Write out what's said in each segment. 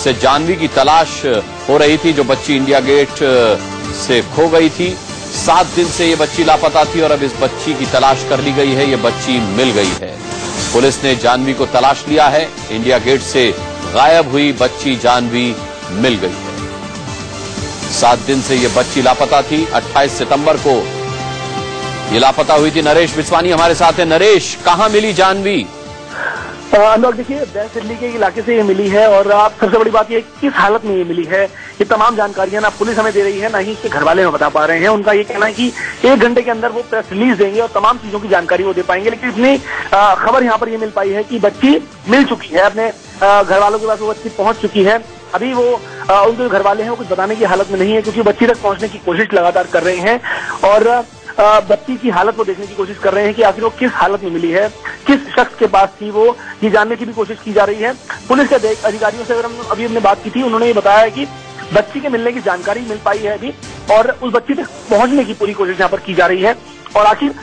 जिससे जानवी की तलाश हो रही थी, जो बच्ची इंडिया गेट से खो गई थी। 7 दिन से ये बच्ची लापता थी और अब इस बच्ची की तलाश कर ली गई है। ये बच्ची मिल गई है। पुलिस ने जानवी को तलाश लिया है। इंडिया गेट से गायब हुई बच्ची जानवी मिल गई है। 7 दिन से ये बच्ची लापता थी। 28 सितंबर को ये लापता हुई थी। नरेश बिस्वानी हमारे साथ है। नरेश, कहां मिली जानवी? अनुराग, देखिए, वेस्ट दिल्ली के इलाके से ये मिली है और सबसे बड़ी बात ये किस हालत में ये मिली है, ये तमाम जानकारियां ना पुलिस हमें दे रही है, ना ही इसके घर वाले हमें बता पा रहे हैं। उनका ये कहना है कि 1 घंटे के अंदर वो प्रेस रिलीज देंगे और तमाम चीजों की जानकारी वो दे पाएंगे। लेकिन इतनी खबर यहाँ पर ये मिल पाई है कि बच्ची मिल चुकी है, अपने घर वालों के पास वो बच्ची पहुंच चुकी है। अभी वो उनके घर वाले हैं वो कुछ बताने की हालत में नहीं है, क्योंकि बच्ची तक पहुंचने की कोशिश लगातार कर रहे हैं और बच्ची की हालत वो देखने की कोशिश कर रहे हैं कि आखिर वो किस हालत में मिली है, किस शख्स के पास थी, वो ये जानने की भी कोशिश की जा रही है। पुलिस के अधिकारियों से अगर हम अभी हमने बात की थी, उन्होंने ये बताया है कि बच्ची के मिलने की जानकारी मिल पाई है अभी और उस बच्ची तक पहुंचने की पूरी कोशिश यहाँ पर की जा रही है। और आखिर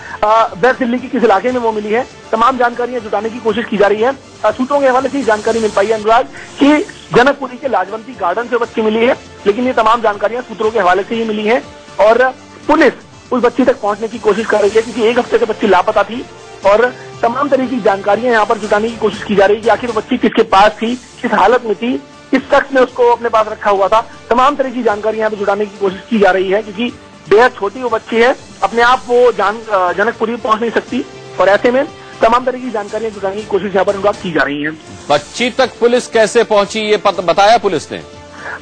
वेस्ट दिल्ली के किस इलाके में वो मिली है, तमाम जानकारियां जुटाने की कोशिश की जा रही है। सूत्रों के हवाले से जानकारी मिल पाई है अनुराग कि जनकपुरी के लाजवंती गार्डन से बच्ची मिली है, लेकिन ये तमाम जानकारियां सूत्रों के हवाले से ही मिली है और पुलिस उस बच्ची तक पहुंचने की कोशिश कर रही है, क्योंकि 1 हफ्ते से बच्ची लापता थी और तमाम तरह की जानकारियां यहाँ पर जुटाने की कोशिश की जा रही है कि आखिर बच्ची किसके पास थी, किस हालत में थी, किस शख्स ने उसको अपने पास रखा हुआ था। तमाम तरह की जानकारी यहाँ पर जुटाने की कोशिश की जा रही है, क्योंकि बेहद छोटी वो बच्ची है, अपने आप वो जनकपुरी पहुंच नहीं सकती और ऐसे में तमाम तरह की जानकारियां जुटाने की कोशिश यहाँ पर की जा रही है। बच्ची तक पुलिस कैसे पहुंची, ये बताया पुलिस ने?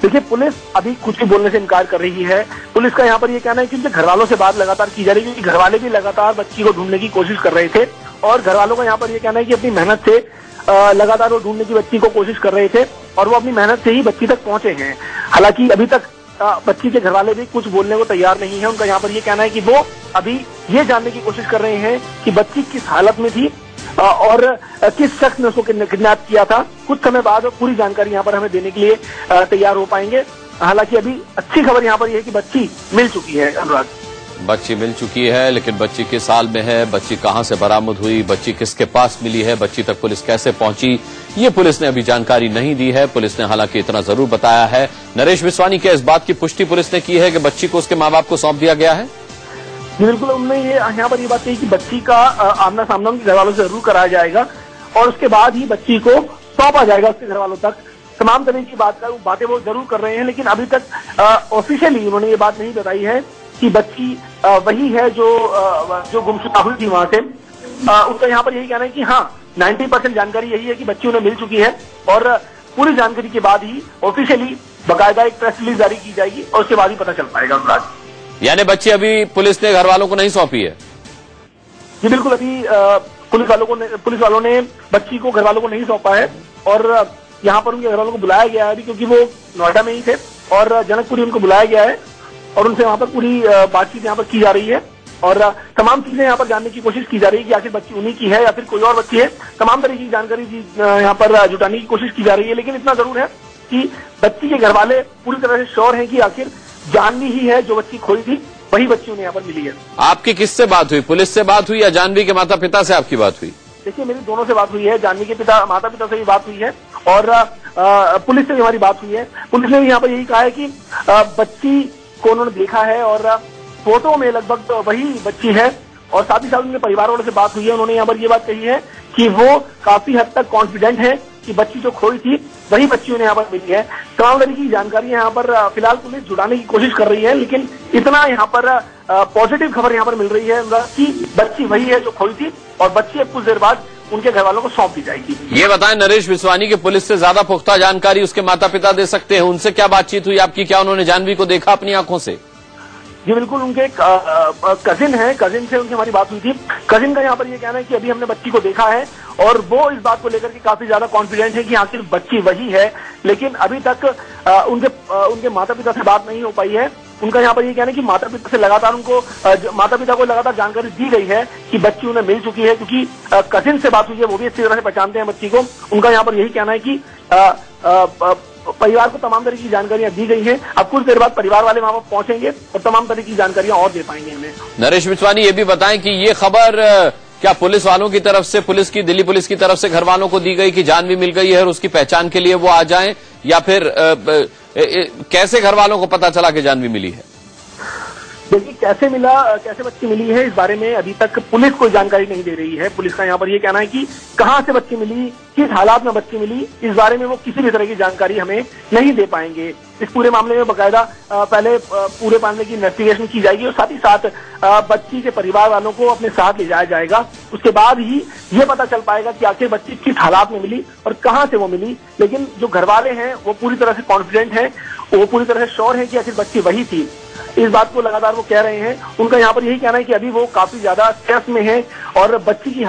देखिए, पुलिस अभी कुछ भी बोलने से इनकार कर रही है। पुलिस का यहाँ पर ये कहना है कि उनके घर वालों से बात लगातार की जा रही है, क्योंकि घर वाले भी लगातार बच्ची को ढूंढने की कोशिश कर रहे थे और घर वालों का यहाँ पर ये कहना है कि अपनी मेहनत से लगातार वो ढूंढने की बच्ची को कोशिश कर रहे थे और वो अपनी मेहनत से ही बच्ची तक पहुंचे हैं। हालांकि अभी तक बच्ची के घर वाले भी कुछ बोलने को तैयार नहीं है। उनका यहाँ पर ये कहना है कि वो अभी ये जानने की कोशिश कर रहे हैं कि बच्ची किस हालत में थी और किस शख्स ने उसको किडनैप किया था। कुछ समय बाद पूरी जानकारी यहाँ पर हमें देने के लिए तैयार हो पाएंगे। हालांकि अभी अच्छी खबर यहाँ पर यह है कि बच्ची मिल चुकी है। अनुराग, बच्ची मिल चुकी है, लेकिन बच्ची किस हाल में है, बच्ची कहां से बरामद हुई, बच्ची किसके पास मिली है, बच्ची तक पुलिस कैसे पहुंची, ये पुलिस ने अभी जानकारी नहीं दी है। पुलिस ने हालांकि इतना जरूर बताया है। नरेश बिस्वानी, क्या इस बात की पुष्टि पुलिस ने की है कि बच्ची को उसके माँ बाप को सौंप दिया गया है? बिल्कुल, उन्होंने ये यहाँ पर ये बात कही कि बच्ची का आमना सामना उनके घर वालों से जरूर कराया जाएगा और उसके बाद ही बच्ची को सौंपा जाएगा उसके घर वालों तक। तमाम तरह की बातें वो जरूर कर रहे हैं, लेकिन अभी तक ऑफिशियली उन्होंने ये बात नहीं बताई है कि बच्ची वही है जो गुमशुदा हुई थी वहां से। उनका यहाँ पर यही कहना है कि हाँ, 90% जानकारी यही है कि बच्ची उन्हें मिल चुकी है और पूरी जानकारी के बाद ही ऑफिशियली बाकायदा एक प्रेस रिलीज जारी की जाएगी और उसके बाद ही पता चल पाएगा। अनुराग, यानी बच्ची अभी पुलिस ने घर वालों को नहीं सौंपी है? जी बिल्कुल, अभी पुलिस वालों ने बच्ची को घर वालों को नहीं सौंपा है और यहाँ पर उनके घर वालों को बुलाया गया है अभी, क्योंकि वो नोएडा में ही थे और जनकपुरी उनको बुलाया गया है और उनसे वहां पर पूरी बातचीत यहाँ पर की जा रही है और तमाम चीजें यहाँ पर जानने की कोशिश की जा रही है कि आखिर बच्ची उन्हीं की है या फिर कोई और बच्ची है। तमाम तरह की जानकारी यहाँ पर जुटाने की कोशिश की जा रही है, लेकिन इतना जरूर है कि बच्ची के घर वाले पूरी तरह से श्योर है कि आखिर जानवी ही है जो बच्ची खोई थी, वही बच्ची उन्हें यहाँ पर मिली है। आपकी किससे बात हुई? पुलिस से बात हुई या जानवी के माता पिता से आपकी बात हुई? देखिए, मेरी दोनों से बात हुई है। जानवी के माता पिता से भी बात हुई है और पुलिस से भी हमारी बात हुई है। पुलिस ने भी यहाँ पर यही कहा है कि बच्ची को उन्होंने देखा है और फोटो में लगभग तो वही बच्ची है और साथ ही साथ उनके परिवार वालों से बात हुई है। उन्होंने यहाँ पर ये बात कही है कि वो काफी हद तक कॉन्फिडेंट है कि बच्ची जो खोई थी वही बच्ची उन्हें यहाँ पर मिली है। तमाम तरह की जानकारी यहाँ पर फिलहाल पुलिस जुटाने की कोशिश कर रही है, लेकिन इतना यहाँ पर पॉजिटिव खबर यहाँ पर मिल रही है कि बच्ची वही है जो खोई थी और बच्ची अब कुछ देर बाद उनके घर वालों को सौंप दी जाएगी। ये बताएं नरेश बिस्वानी, की पुलिस से ज्यादा पुख्ता जानकारी उसके माता पिता दे सकते हैं। उनसे क्या बातचीत हुई आपकी? क्या उन्होंने जानवी को देखा अपनी आंखों से? जी बिल्कुल, उनके एक कजिन है, कजिन से उनकी हमारी बात हुई थी। कजिन का यहाँ पर ये कहना है कि अभी हमने बच्ची को देखा है और वो इस बात को लेकर के काफी ज्यादा कॉन्फिडेंट है कि आखिर बच्ची वही है, लेकिन अभी तक उनके माता पिता से बात नहीं हो पाई है। उनका यहाँ पर ये कहना है कि माता पिता को लगातार जानकारी दी गई है कि बच्ची उन्हें मिल चुकी है, क्योंकि कजिन से बात हुई है, वो भी अच्छी तरह से पहचानते हैं बच्ची को। उनका यहाँ पर यही कहना है कि परिवार को तमाम तरह की जानकारियां दी गई हैं। अब कुछ देर बाद परिवार वाले वहां पर पहुंचेंगे और तमाम तरह की जानकारियां और दे पाएंगे हमें। नरेश बिस्वानी, ये भी बताएं कि ये खबर क्या पुलिस वालों की तरफ से, दिल्ली पुलिस की तरफ से घर वालों को दी गई कि जानवी मिल गई है और उसकी पहचान के लिए वो आ जाएं, या फिर कैसे घर वालों को पता चला कि जानवी मिली है? देखिए, कैसे बच्ची मिली है, इस बारे में अभी तक पुलिस कोई जानकारी नहीं दे रही है। पुलिस का यहाँ पर ये कहना है कि कहाँ से बच्ची मिली, किस हालात में बच्ची मिली, इस बारे में वो किसी भी तरह की जानकारी हमें नहीं दे पाएंगे। इस पूरे मामले में बाकायदा पहले पूरे मामले की इन्वेस्टिगेशन की जाएगी और साथ ही साथ बच्ची के परिवार वालों को अपने साथ ले जाया जाएगा। उसके बाद ही ये पता चल पाएगा कि आखिर बच्ची किस हालात में मिली और कहाँ से वो मिली। लेकिन जो घर वाले हैं वो पूरी तरह से कॉन्फिडेंट हैं, वो पूरी तरह से श्योर है कि आखिर बच्ची वही थी। इस बात को लगातार वो कह रहे हैं। उनका यहाँ पर यही कहना है कि अभी वो काफी ज्यादा स्ट्रेस में है और बच्ची की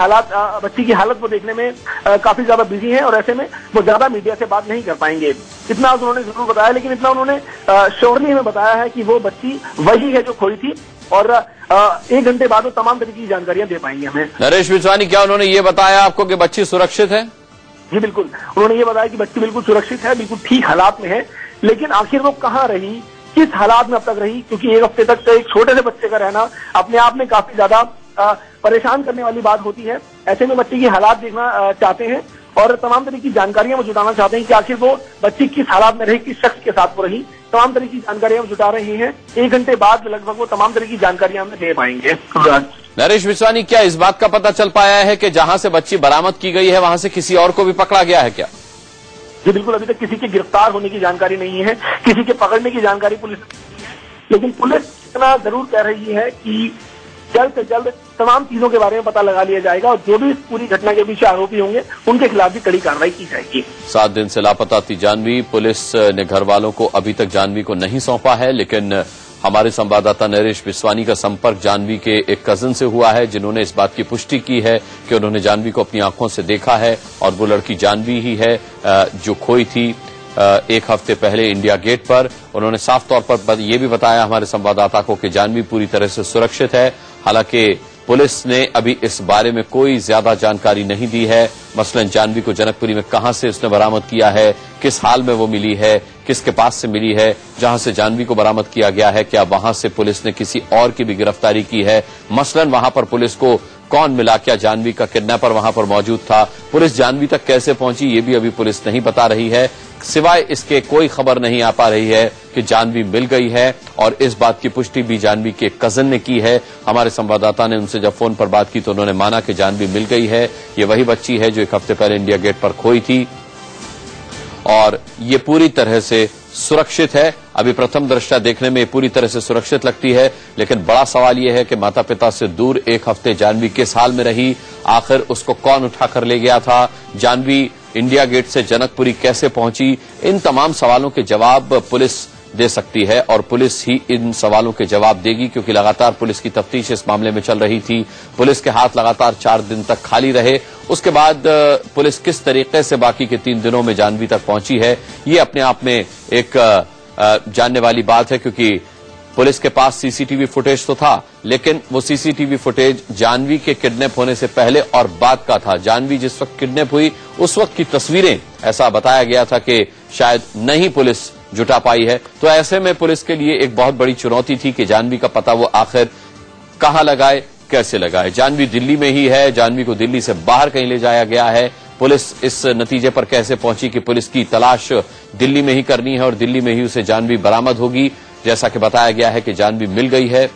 हालत वो देखने में काफी ज्यादा बिजी है और ऐसे में वो ज्यादा मीडिया से बात नहीं कर पाएंगे। इतना उन्होंने जरूर बताया, लेकिन इतना उन्होंने श्योरली हमें बताया है कि वो बच्ची वही है जो खोई थी और 1 घंटे बाद वो तमाम तरीके की जानकारियां दे पाएंगे हमें। नरेश बिस्वानी, क्या उन्होंने ये बताया आपको कि बच्ची सुरक्षित है? जी बिल्कुल, उन्होंने ये बताया कि बच्ची बिल्कुल सुरक्षित है, बिल्कुल ठीक हालात में है। लेकिन आखिर वो कहाँ रही, किस हालात में अब तक रही, क्योंकि 1 हफ्ते तक एक छोटे से बच्चे का रहना अपने आप में काफी ज्यादा परेशान करने वाली बात होती है। ऐसे में बच्चे की हालात देखना चाहते हैं और तमाम तरह की जानकारियां वो जुटाना चाहते हैं कि आखिर वो बच्ची किस हालात में रही, किस शख्स के साथ वो रही। तमाम तरह की जानकारियां वो जुटा रहे हैं। 1 घंटे बाद लगभग वो तमाम तरह की जानकारियां हमें दे पाएंगे। नरेश बिस्वानी, क्या इस बात का पता चल पाया है कि जहां से बच्ची बरामद की गई है वहां से किसी और को भी पकड़ा गया है क्या? जी बिल्कुल, अभी तक किसी के गिरफ्तार होने की जानकारी नहीं है, किसी के पकड़ने की जानकारी पुलिस, लेकिन पुलिस इतना जरूर कह रही है कि जल्द से जल्द तमाम चीजों के बारे में पता लगा लिया जाएगा और जो भी इस पूरी घटना के पीछे आरोपी होंगे उनके खिलाफ भी कड़ी कार्रवाई की जाएगी। 7 दिन से लापता थी जानवी। पुलिस ने घर वालों को अभी तक जानवी को नहीं सौंपा है, लेकिन हमारे संवाददाता नरेश बिस्वानी का संपर्क जानवी के एक कजिन से हुआ है, जिन्होंने इस बात की पुष्टि की है कि उन्होंने जानवी को अपनी आंखों से देखा है और वो लड़की जानवी ही है जो खोई थी 1 हफ्ते पहले इंडिया गेट पर। उन्होंने साफ तौर पर यह भी बताया हमारे संवाददाता को कि जानवी पूरी तरह से सुरक्षित है। हालांकि पुलिस ने अभी इस बारे में कोई ज्यादा जानकारी नहीं दी है। मसलन जानवी को जनकपुरी में कहां से उसने बरामद किया है, किस हाल में वो मिली है, किसके पास से मिली है, जहां से जानवी को बरामद किया गया है क्या वहां से पुलिस ने किसी और की भी गिरफ्तारी की है, मसलन वहां पर पुलिस को कौन मिला, क्या जानवी का किडनैपर वहां पर मौजूद था, पुलिस जानवी तक कैसे पहुंची, ये भी अभी पुलिस नहीं बता रही है। सिवाय इसके कोई खबर नहीं आ पा रही है कि जानवी मिल गई है और इस बात की पुष्टि भी जानवी के कजन ने की है। हमारे संवाददाता ने उनसे जब फोन पर बात की तो उन्होंने माना कि जानवी मिल गई है, ये वही बच्ची है जो 1 हफ्ते पहले इंडिया गेट पर खोई थी और ये पूरी तरह से सुरक्षित है। अभी प्रथम दृष्टया देखने में पूरी तरह से सुरक्षित लगती है, लेकिन बड़ा सवाल यह है कि माता पिता से दूर 1 हफ्ते जानवी किस हाल में रही, आखिर उसको कौन उठाकर ले गया था, जानवी इंडिया गेट से जनकपुरी कैसे पहुंची। इन तमाम सवालों के जवाब पुलिस दे सकती है और पुलिस ही इन सवालों के जवाब देगी, क्योंकि लगातार पुलिस की तफ्तीश इस मामले में चल रही थी। पुलिस के हाथ लगातार 4 दिन तक खाली रहे। उसके बाद पुलिस किस तरीके से बाकी के 3 दिनों में जानवी तक पहुंची है, ये अपने आप में एक जानने वाली बात है, क्योंकि पुलिस के पास सीसीटीवी फुटेज तो था, लेकिन वो सीसीटीवी फुटेज जानवी के किडनैप होने से पहले और बाद का था। जानवी जिस वक्त किडनैप हुई उस वक्त की तस्वीरें ऐसा बताया गया था कि शायद नहीं पुलिस जुटा पाई है। तो ऐसे में पुलिस के लिए एक बहुत बड़ी चुनौती थी कि जानवी का पता वो आखिर कहां लगाए, कैसे लगाए। जानवी दिल्ली में ही है, जानवी को दिल्ली से बाहर कहीं ले जाया गया है। पुलिस इस नतीजे पर कैसे पहुंची कि पुलिस की तलाश दिल्ली में ही करनी है और दिल्ली में ही उसे जानवी बरामद होगी। जैसा कि बताया गया है कि जानवी मिल गई है।